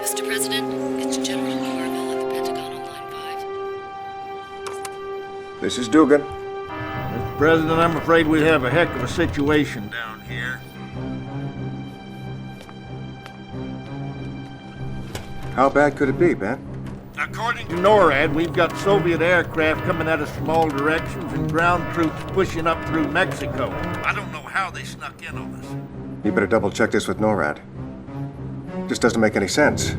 Mr. President, it's General Carville at the Pentagon on line 5. This is Dugan. Mr. President, I'm afraid we have a heck of a situation down here. How bad could it be, Ben? According to NORAD, we've got Soviet aircraft coming at us from all directions and ground troops pushing up through Mexico. I don't know how they snuck in on us. You better double check this with NORAD. This doesn't make any sense.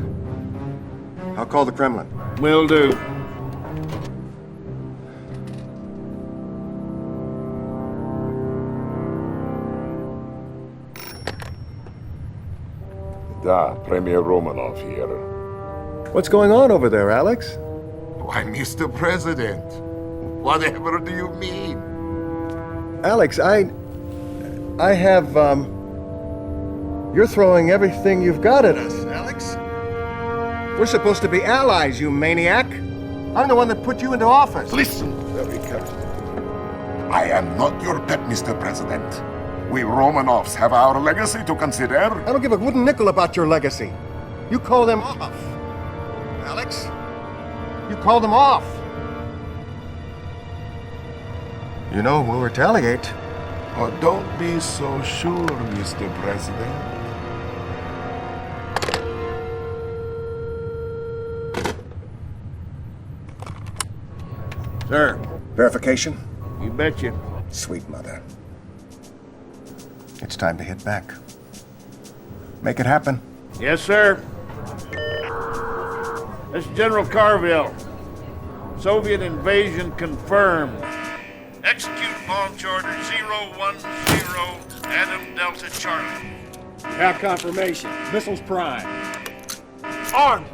I'll call the Kremlin. Will do. Da, Premier Romanov here. What's going on over there, Alex? Why, Mr. President, whatever do you mean? Alex, I have, You're throwing everything you've got at us, Alex. We're supposed to be allies, you maniac. I'm the one that put you into office. Listen very carefully. I am not your pet, Mr. President. We Romanovs have our legacy to consider. I don't give a wooden nickel about your legacy. You call them off. Alex, you call them off. You know, we'll retaliate. Oh, don't be so sure, Mr. President. Sir, Verification? you betcha. Sweet mother. It's time to hit back. Make it happen. Yes, sir. This is General Carville. Soviet invasion confirmed. Execute launch order 010 Adam Delta Charlie. Have confirmation. Missiles prime. Armed!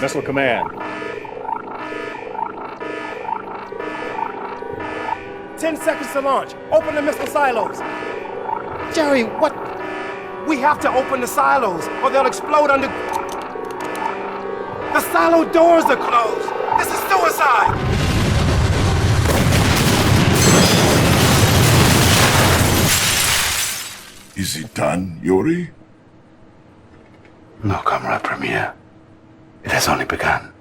Missile command. 10 seconds to launch. Open the missile silos. Jerry, what? We have to open the silos or they'll explode under... The silo doors are closed. This is suicide. Is it done, Yuri? No, Comrade Premier. It has only begun.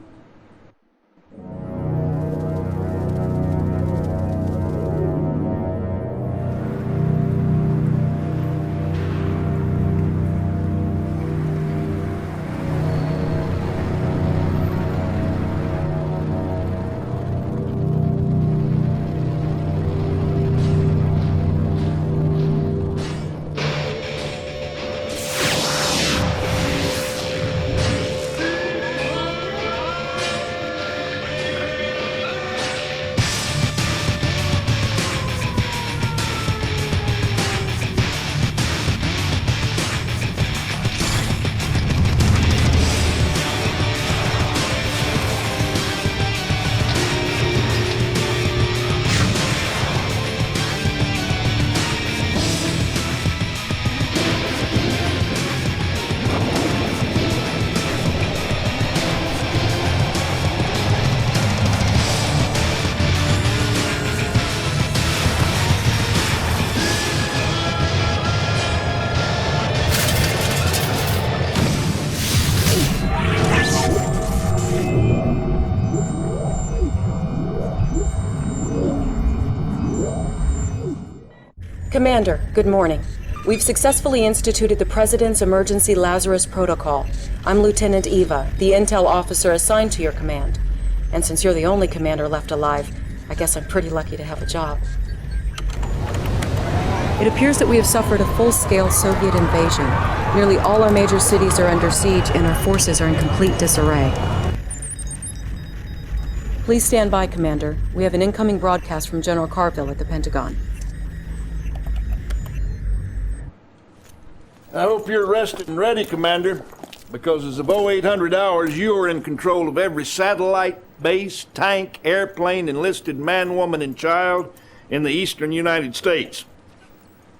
Commander, good morning. We've successfully instituted the President's Emergency Lazarus Protocol. I'm Lieutenant Eva, the intel officer assigned to your command. And since you're the only commander left alive, I guess I'm pretty lucky to have a job. It appears that we have suffered a full-scale Soviet invasion. Nearly all our major cities are under siege and our forces are in complete disarray. Please stand by, Commander. We have an incoming broadcast from General Carville at the Pentagon. I hope you're rested and ready, Commander, because as of 0800 hours, you are in control of every satellite, base, tank, airplane, enlisted man, woman, and child in the eastern United States.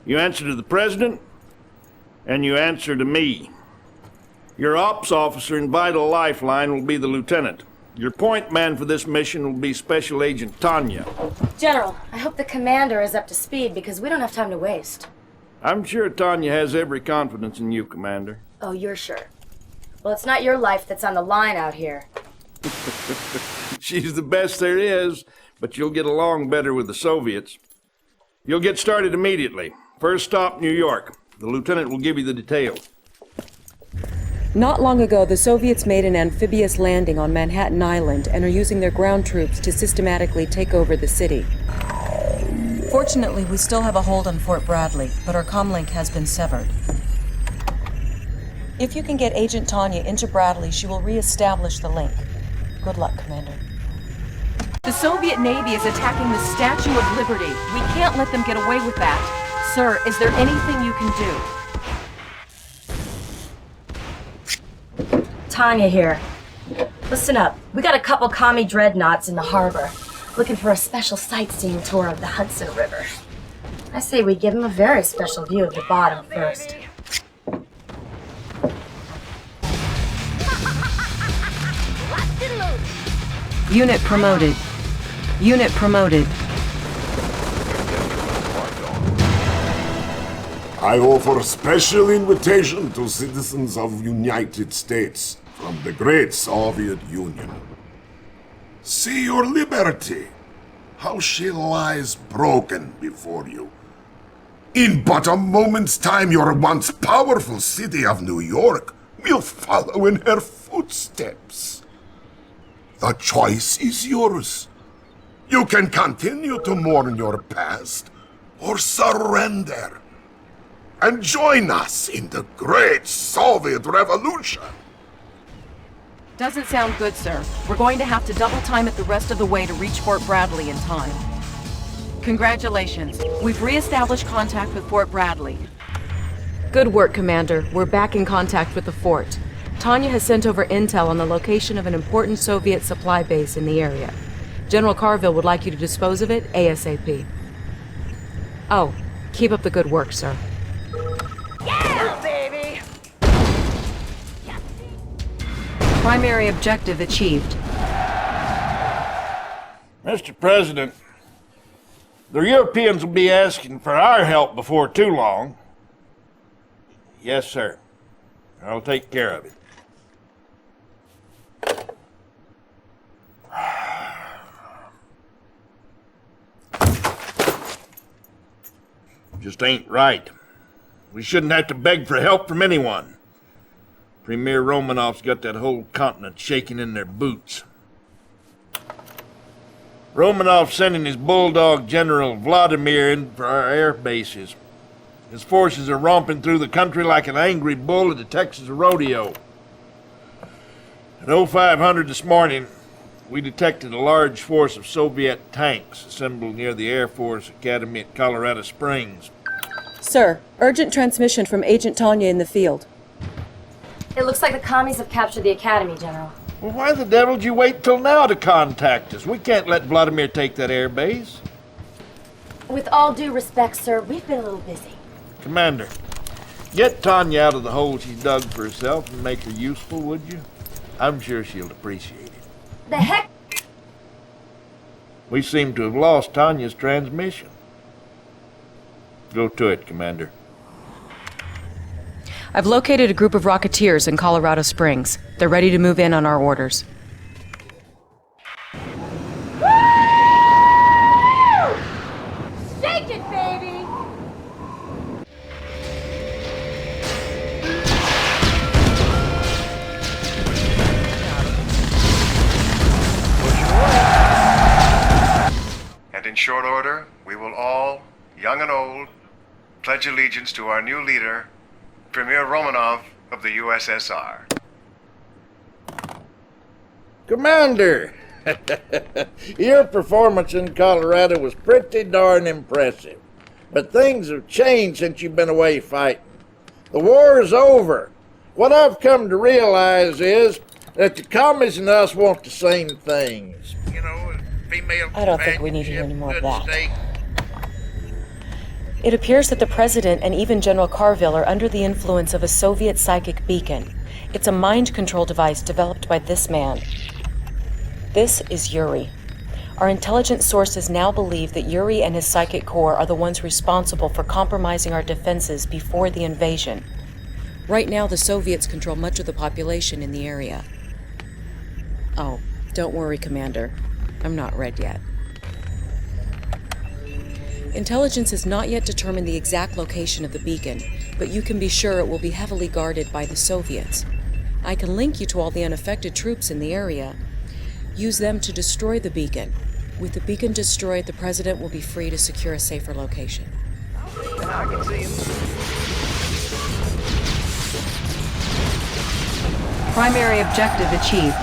You answer to the President, and you answer to me. Your ops officer and vital lifeline will be the Lieutenant. Your point man for this mission will be Special Agent Tanya. General, I hope the commander is up to speed because we don't have time to waste. I'm sure Tanya has every confidence in you, Commander. Oh, you're sure? Well, it's not your life that's on the line out here. She's the best there is, but you'll get along better with the Soviets. You'll get started immediately. First stop, New York. The lieutenant will give you the details. Not long ago, the Soviets made an amphibious landing on Manhattan Island and are using their ground troops to systematically take over the city. Fortunately, we still have a hold on Fort Bradley, but our comlink has been severed. If you can get Agent Tanya into Bradley, she will re-establish the link. Good luck, Commander. The Soviet Navy is attacking the Statue of Liberty. We can't let them get away with that. Sir, is there anything you can do? Tanya here. Listen up. We got a couple commie dreadnoughts in the harbor, looking for a special sightseeing tour of the Hudson River. I say we give them a very special view of the bottom first. Unit promoted. Unit promoted. I offer a special invitation to citizens of United States from the great Soviet Union. See your liberty, how she lies broken before you. In but a moment's time, your once powerful city of New York will follow in her footsteps. The choice is yours. You can continue to mourn your past, or surrender, and join us in the great Soviet Revolution. Doesn't sound good, sir. We're going to have to double time it the rest of the way to reach Fort Bradley in time. Congratulations. We've re-established contact with Fort Bradley. Good work, Commander. We're back in contact with the fort. Tanya has sent over intel on the location of an important Soviet supply base in the area. General Carville would like you to dispose of it ASAP. Oh, keep up the good work, sir. Yeah, baby! Primary objective achieved. Mr. President, the Europeans will be asking for our help before too long. Yes, sir. I'll take care of it. Just ain't right. We shouldn't have to beg for help from anyone. Premier Romanov's got that whole continent shaking in their boots. Romanov's sending his bulldog General Vladimir in for our air bases. His forces are romping through the country like an angry bull at the Texas rodeo. At 0500 this morning, we detected a large force of Soviet tanks assembled near the Air Force Academy at Colorado Springs. Sir, urgent transmission from Agent Tanya in the field. It looks like the commies have captured the academy, General. Well, why the devil did you wait till now to contact us? We can't let Vladimir take that air base. With all due respect, sir, we've been a little busy. Commander, get Tanya out of the hole she's dug for herself and make her useful, would you? I'm sure she'll appreciate it. The heck? We seem to have lost Tanya's transmission. Go to it, Commander. I've located a group of Rocketeers in Colorado Springs. They're ready to move in on our orders. Woo! Shake it, baby! And in short order, we will all, young and old, pledge allegiance to our new leader, Premier Romanov of the USSR. Commander! Your performance in Colorado was pretty darn impressive. But things have changed since you've been away fighting. The war is over. What I've come to realize is that the commies and us want the same things. You know, female I don't think we need to hear any more of that. steak. It appears that the President and even General Carville are under the influence of a Soviet psychic beacon. It's a mind control device developed by this man. This is Yuri. Our intelligence sources now believe that Yuri and his psychic corps are the ones responsible for compromising our defenses before the invasion. Right now, the Soviets control much of the population in the area. Oh, don't worry, Commander. I'm not red yet. Intelligence has not yet determined the exact location of the beacon, but you can be sure it will be heavily guarded by the Soviets. I can link you to all the unaffected troops in the area. Use them to destroy the beacon. With the beacon destroyed, the President will be free to secure a safer location. I can see him. Primary objective achieved.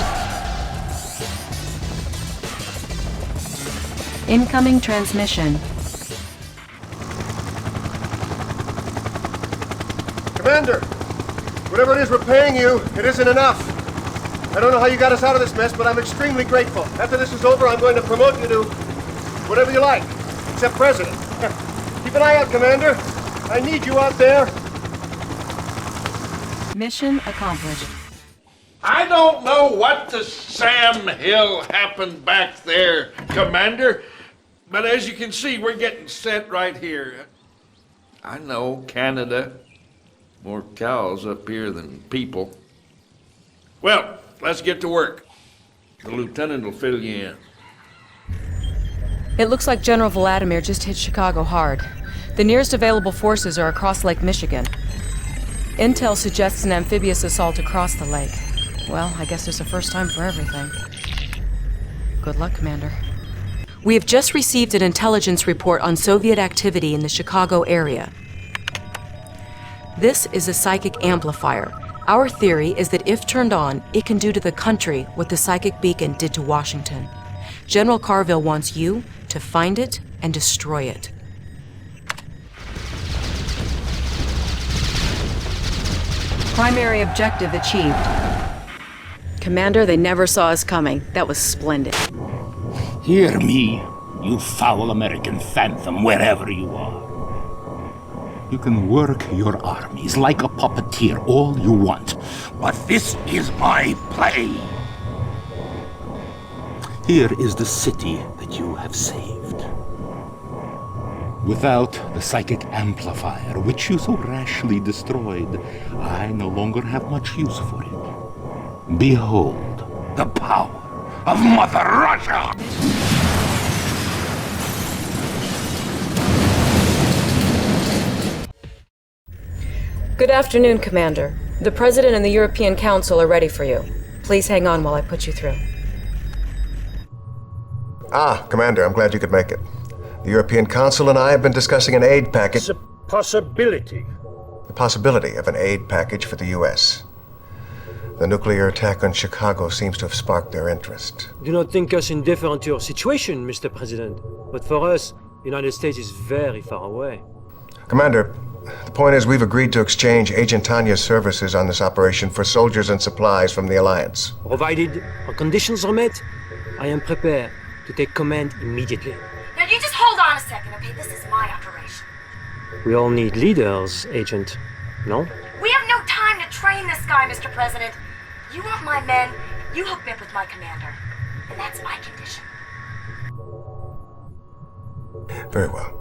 Incoming transmission. Commander, whatever it is we're paying you, it isn't enough. I don't know how you got us out of this mess, but I'm extremely grateful. After this is over, I'm going to promote you to whatever you like, except President. Keep an eye out, Commander. I need you out there. Mission accomplished. I don't know what the Sam Hill happened back there, Commander, but as you can see, we're getting set right here. I know, Canada. More cows up here than people. Well, let's get to work. The lieutenant will fill you in. It looks like General Vladimir just hit Chicago hard. The nearest available forces are across Lake Michigan. Intel suggests an amphibious assault across the lake. Well, I guess there's a first time for everything. Good luck, Commander. We have just received an intelligence report on Soviet activity in the Chicago area. This is a psychic amplifier. Our theory is that if turned on, it can do to the country what the psychic beacon did to Washington. General Carville wants you to find it and destroy it. Primary objective achieved. Commander, they never saw us coming. That was splendid. Hear me, you foul American phantom, wherever you are. You can work your armies like a puppeteer all you want, but this is my play. Here is the city that you have saved. Without the psychic amplifier, which you so rashly destroyed, I no longer have much use for it. Behold the power of Mother Russia! Good afternoon, Commander. The President and the European Council are ready for you. Please hang on while I put you through. Ah, Commander, I'm glad you could make it. The European Council and I have been discussing an aid package. It's a possibility. The possibility of an aid package for the U.S. The nuclear attack on Chicago seems to have sparked their interest. Do not think us indifferent to your situation, Mr. President. But for us, the United States is very far away. Commander, the point is we've agreed to exchange Agent Tanya's services on this operation for soldiers and supplies from the Alliance. Provided our conditions are met, I am prepared to take command immediately. Now you just hold on a second, okay? This is my operation. We all need leaders, Agent. No? We have no time to train this guy, Mr. President. You want my men, you hook me up with my commander. And that's my condition. Very well.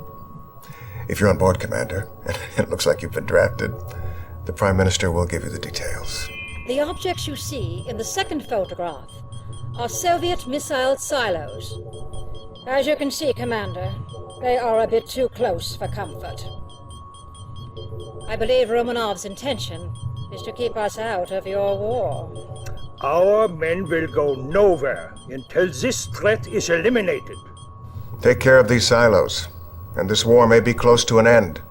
If you're on board, Commander, and it looks like you've been drafted, the Prime Minister will give you the details. The objects you see in the second photograph are Soviet missile silos. As you can see, Commander, they are a bit too close for comfort. I believe Romanov's intention is to keep us out of your war. Our men will go nowhere until this threat is eliminated. Take care of these silos, and this war may be close to an end.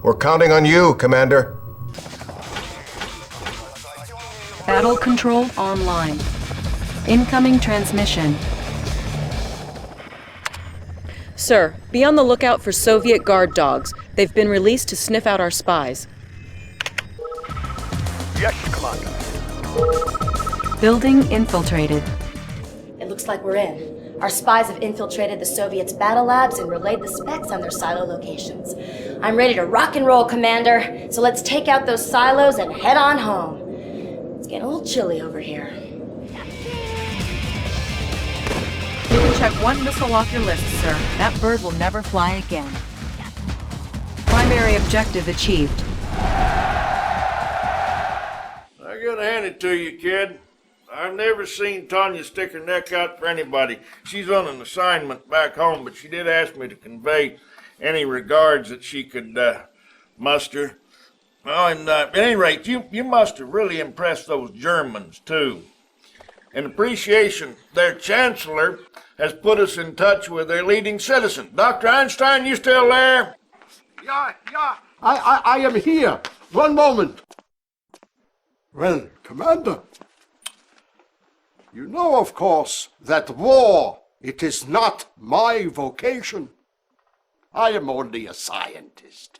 We're counting on you, Commander. Battle control online. Incoming transmission. Sir, be on the lookout for Soviet guard dogs. They've been released to sniff out our spies. Yes, Commander. Building infiltrated. It looks like we're in. Our spies have infiltrated the Soviets' battle labs and relayed the specs on their silo locations. I'm ready to rock and roll, Commander. So let's take out those silos and head on home. It's getting a little chilly over here. You can check one missile off your list, sir. That bird will never fly again. Primary objective achieved. explain it to you, kid. I've never seen Tanya stick her neck out for anybody. She's on an assignment back home, but she did ask me to convey any regards that she could muster. Oh, and at any rate, you must have really impressed those Germans, too. In appreciation, their chancellor has put us in touch with their leading citizen. Dr. Einstein, you still there? Yeah, I am here. One moment. Well, Commander, you know, of course, that war, it is not my vocation. I am only a scientist.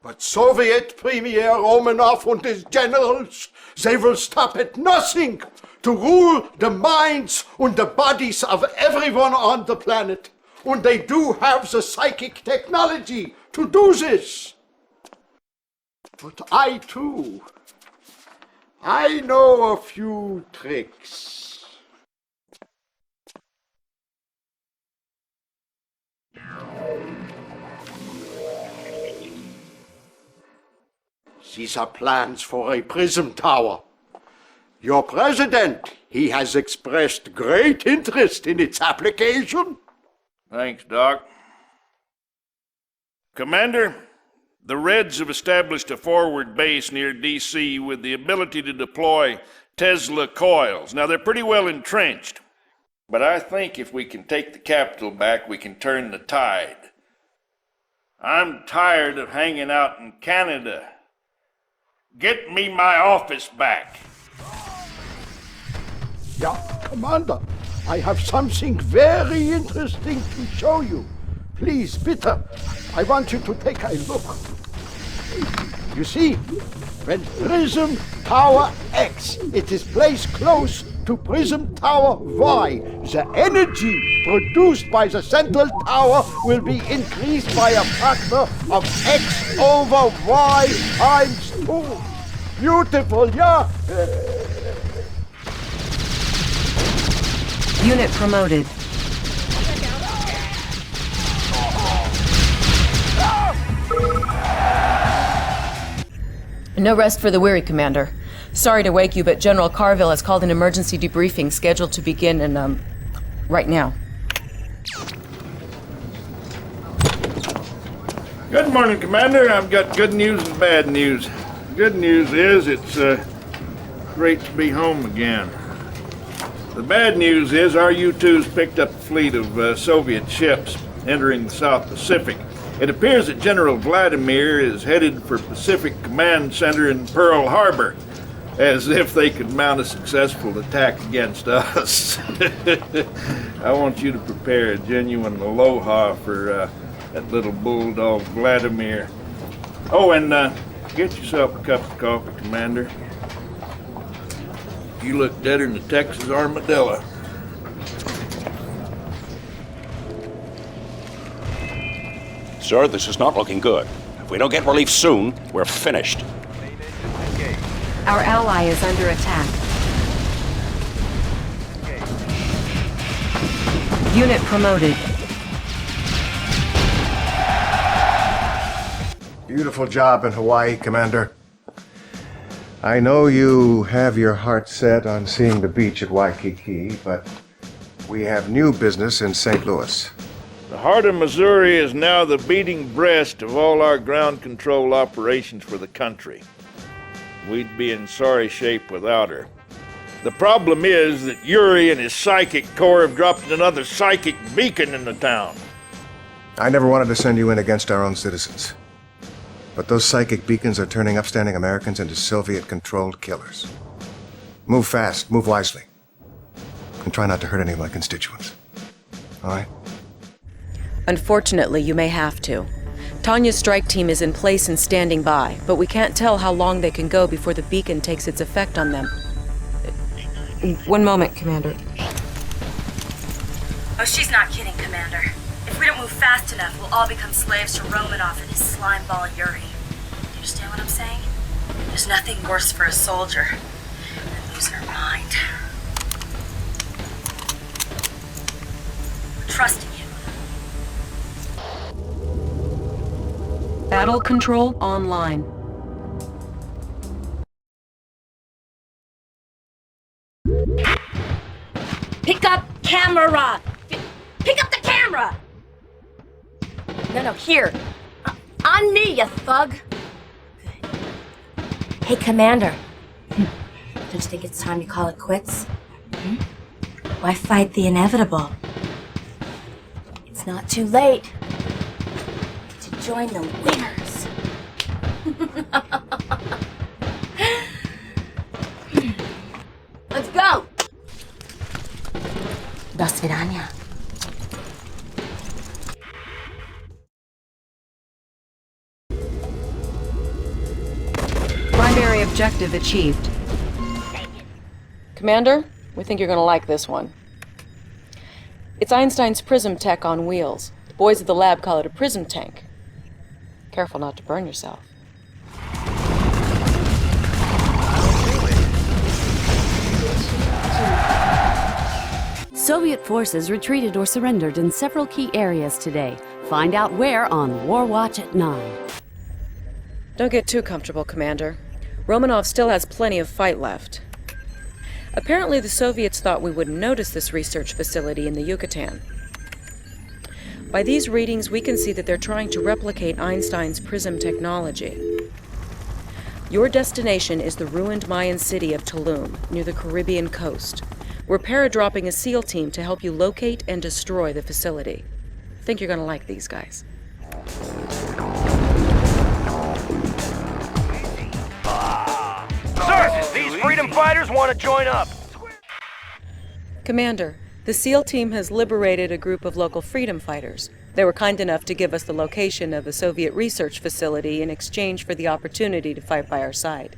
But Soviet Premier Romanov and his generals, they will stop at nothing to rule the minds and the bodies of everyone on the planet. And they do have the psychic technology to do this. But I too, I know a few tricks. These are plans for a prism tower. Your president, he has expressed great interest in its application. Thanks, Doc. Commander, the Reds have established a forward base near D.C. with the ability to deploy Tesla coils. Now, they're pretty well entrenched, but I think if we can take the capital back, we can turn the tide. I'm tired of hanging out in Canada. Get me my office back. Yeah, Commander, I have something very interesting to show you. Please, bitte, I want you to take a look. You see, when Prism Tower X, it is placed close to Prism Tower Y, the energy produced by the central tower will be increased by a factor of X over Y times 2. Beautiful, yeah? Unit promoted. No rest for the weary, Commander. Sorry to wake you, but General Carville has called an emergency debriefing scheduled to begin in, right now. Good morning, Commander. I've got good news and bad news. Good news is it's great to be home again. The bad news is our U-2's picked up a fleet of Soviet ships entering the South Pacific. It appears that General Vladimir is headed for Pacific Command Center in Pearl Harbor, as if they could mount a successful attack against us. I want you to prepare a genuine aloha for that little bulldog Vladimir. Oh, and get yourself a cup of coffee, Commander. You look deader than a Texas armadillo. Sir, this is not looking good. If we don't get relief soon, we're finished. Our ally is under attack. Unit promoted. Beautiful job in Hawaii, Commander. I know you have your heart set on seeing the beach at Waikiki, but we have new business in St. Louis. The heart of Missouri is now the beating breast of all our ground control operations for the country. We'd be in sorry shape without her. The problem is that Yuri and his psychic corps have dropped another psychic beacon in the town. I never wanted to send you in against our own citizens. But those psychic beacons are turning upstanding Americans into Soviet-controlled killers. Move fast, move wisely. And try not to hurt any of my constituents. All right? Unfortunately, you may have to. Tanya's strike team is in place and standing by, but we can't tell how long they can go before the beacon takes its effect on them. One moment, Commander. Oh, she's not kidding, Commander. If we don't move fast enough, we'll all become slaves to Romanov and his slime ball Yuri. You understand what I'm saying? There's nothing worse for a soldier than losing her mind. I'm trusting you. Battle control online. Pick up camera! Pick up the camera! No, here. On me, you thug! Good. Hey, Commander. Don't you think it's time to call it quits? Why fight the inevitable? It's not too late to join the winners. Let's go! До свидания. Primary objective achieved. Commander, we think you're gonna like this one. It's Einstein's prism tech on wheels. The boys at the lab call it a prism tank. Careful not to burn yourself. Soviet forces retreated or surrendered in several key areas today. Find out where on War Watch at 9. Don't get too comfortable, Commander. Romanov still has plenty of fight left. Apparently the Soviets thought we wouldn't notice this research facility in the Yucatan. By these readings, we can see that they're trying to replicate Einstein's prism technology. Your destination is the ruined Mayan city of Tulum, near the Caribbean coast. We're paradropping a SEAL team to help you locate and destroy the facility. I think you're gonna like these guys. Sir, these freedom fighters want to join up. Commander, the SEAL team has liberated a group of local freedom fighters. They were kind enough to give us the location of a Soviet research facility in exchange for the opportunity to fight by our side.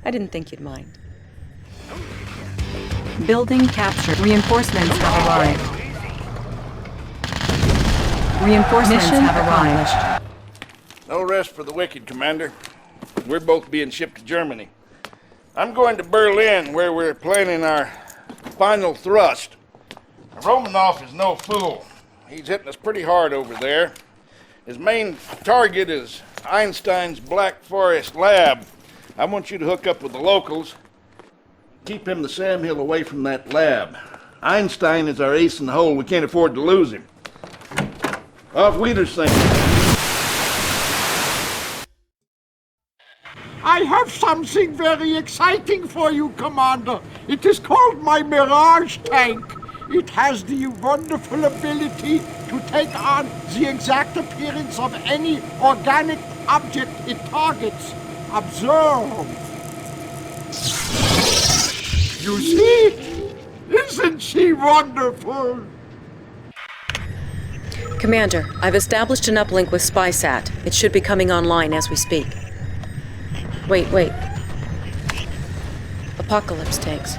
I didn't think you'd mind. Building captured. Reinforcements have arrived. Reinforcements have arrived. No rest for the wicked, Commander. We're both being shipped to Germany. I'm going to Berlin, where we're planning our final thrust. Romanov is no fool. He's hitting us pretty hard over there. His main target is Einstein's Black Forest lab. I want you to hook up with the locals. Keep him the Sam Hill away from that lab. Einstein is our ace in the hole. We can't afford to lose him. Auf Wiedersehen. I have something very exciting for you, Commander. It is called my Mirage tank. It has the wonderful ability to take on the exact appearance of any organic object it targets. Observe. You see? Isn't she wonderful? Commander, I've established an uplink with SpySat. It should be coming online as we speak. Wait. Apocalypse tanks.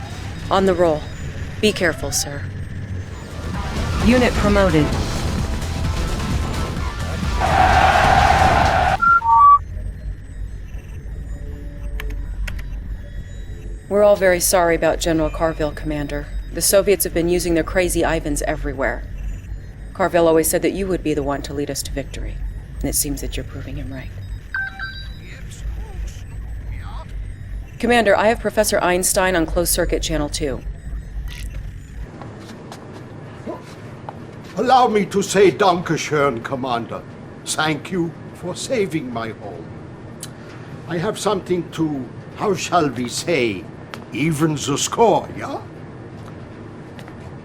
On the roll. Be careful, sir. Unit promoted. We're all very sorry about General Carville, Commander. The Soviets have been using their crazy Ivans everywhere. Carville always said that you would be the one to lead us to victory, and it seems that you're proving him right. Commander, I have Professor Einstein on closed circuit channel 2. Allow me to say Dankeschön, Commander. Thank you for saving my home. I have something to, how shall we say, even the score, yeah?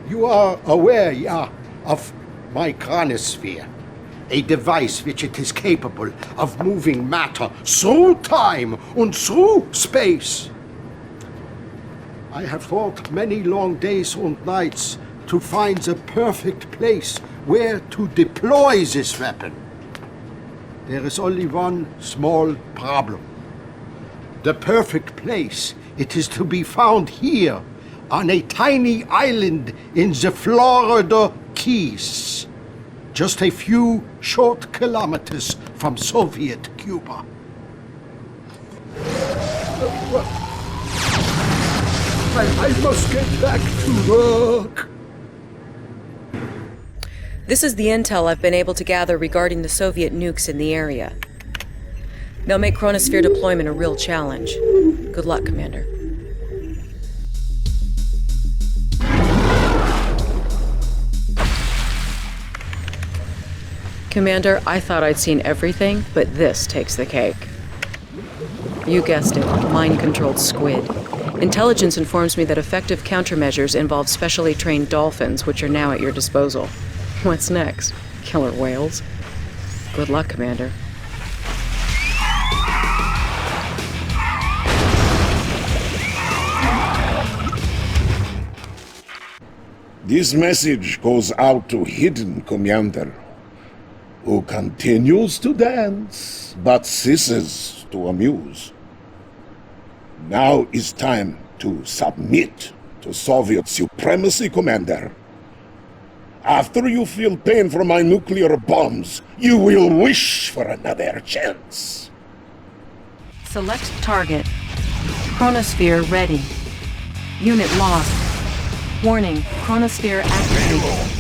You are aware, yeah, of my chronosphere, a device which it is capable of moving matter through time and through space. I have thought many long days and nights to find the perfect place where to deploy this weapon. There is only one small problem. The perfect place, it is to be found here, on a tiny island in the Florida Keys, just a few short kilometers from Soviet Cuba. I must get back to work. This is the intel I've been able to gather regarding the Soviet nukes in the area. They'll make chronosphere deployment a real challenge. Good luck, Commander. Commander, I thought I'd seen everything, but this takes the cake. You guessed it, mind-controlled squid. Intelligence informs me that effective countermeasures involve specially trained dolphins, which are now at your disposal. What's next? Killer whales? Good luck, Commander. This message goes out to Hidden Commander, who continues to dance, but ceases to amuse. Now is time to submit to Soviet supremacy, Commander. After you feel pain from my nuclear bombs, you will wish for another chance. Select target. Chronosphere ready. Unit lost. Warning, chronosphere activated.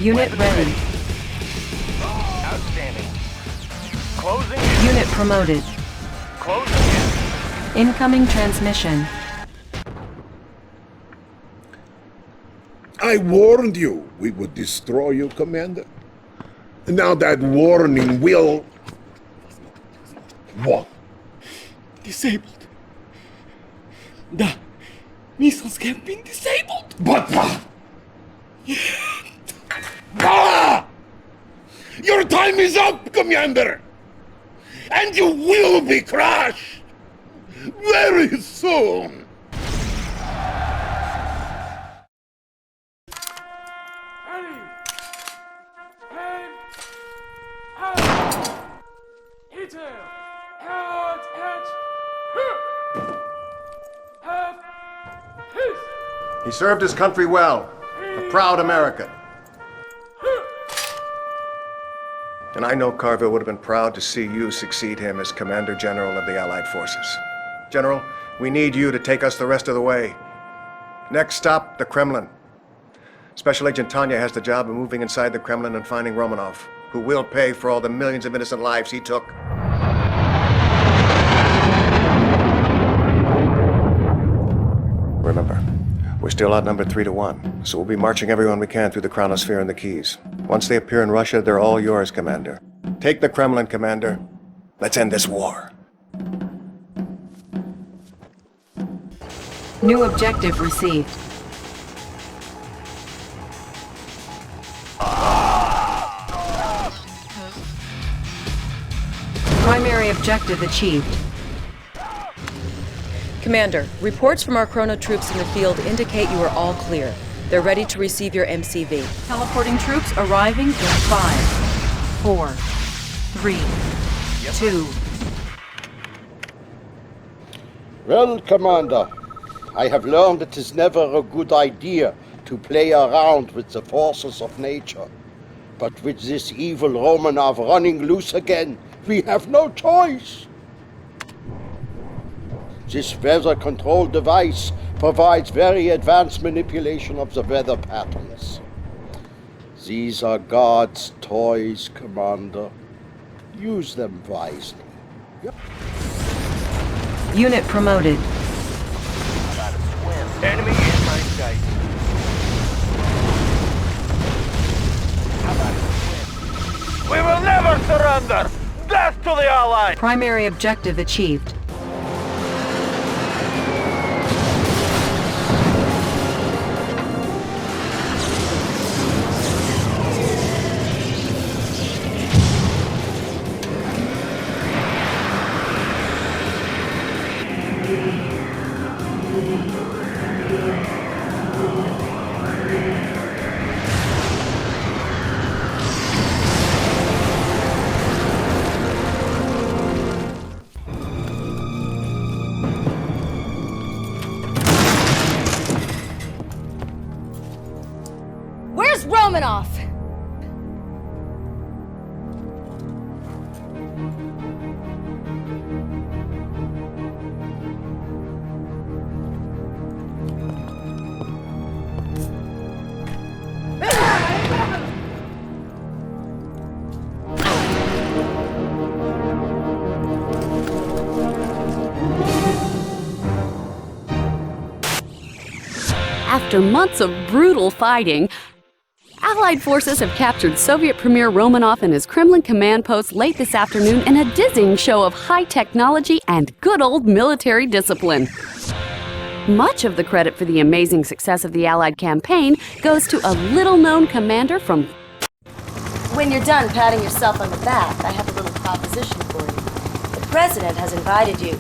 Unit ready. Outstanding. Closing in. Unit promoted. Closing in. Incoming transmission. I warned you we would destroy you, Commander. Now that warning will... What? Disabled. The missiles have been disabled. But... Ah! Your time is up, Commander! And you will be crushed! Very soon! He served his country well, a proud American. And I know Carville would have been proud to see you succeed him as Commander General of the Allied Forces. General, we need you to take us the rest of the way. Next stop, the Kremlin. Special Agent Tanya has the job of moving inside the Kremlin and finding Romanov, who will pay for all the millions of innocent lives he took. Remember, we're still outnumbered 3-1, so we'll be marching everyone we can through the Chronosphere and the Keys. Once they appear in Russia, they're all yours, Commander. Take the Kremlin, Commander. Let's end this war. New objective received. Primary objective achieved. Commander, reports from our Chrono troops in the field indicate you are all clear. They're ready to receive your MCV. Teleporting troops arriving in 5, 4, 3, 2. Well, Commander, I have learned it is never a good idea to play around with the forces of nature. But with this evil Romanov running loose again, we have no choice. This weather control device provides very advanced manipulation of the weather patterns. These are God's toys, Commander. Use them wisely. Unit promoted. Enemy in my sight. We will never surrender! Death to the Allies! Primary objective achieved. Where's Romanov? After months of brutal fighting, Allied forces have captured Soviet Premier Romanov and his Kremlin command post late this afternoon in a dizzying show of high technology and good old military discipline. Much of the credit for the amazing success of the Allied campaign goes to a little-known commander from... When you're done patting yourself on the back, I have a little proposition for you. The President has invited you,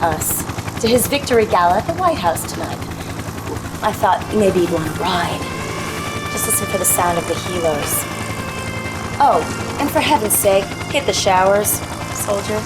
us, to his victory gala at the White House tonight. I thought maybe you'd want to ride. Just listen for the sound of the helos. Oh, and for heaven's sake, hit the showers, soldier.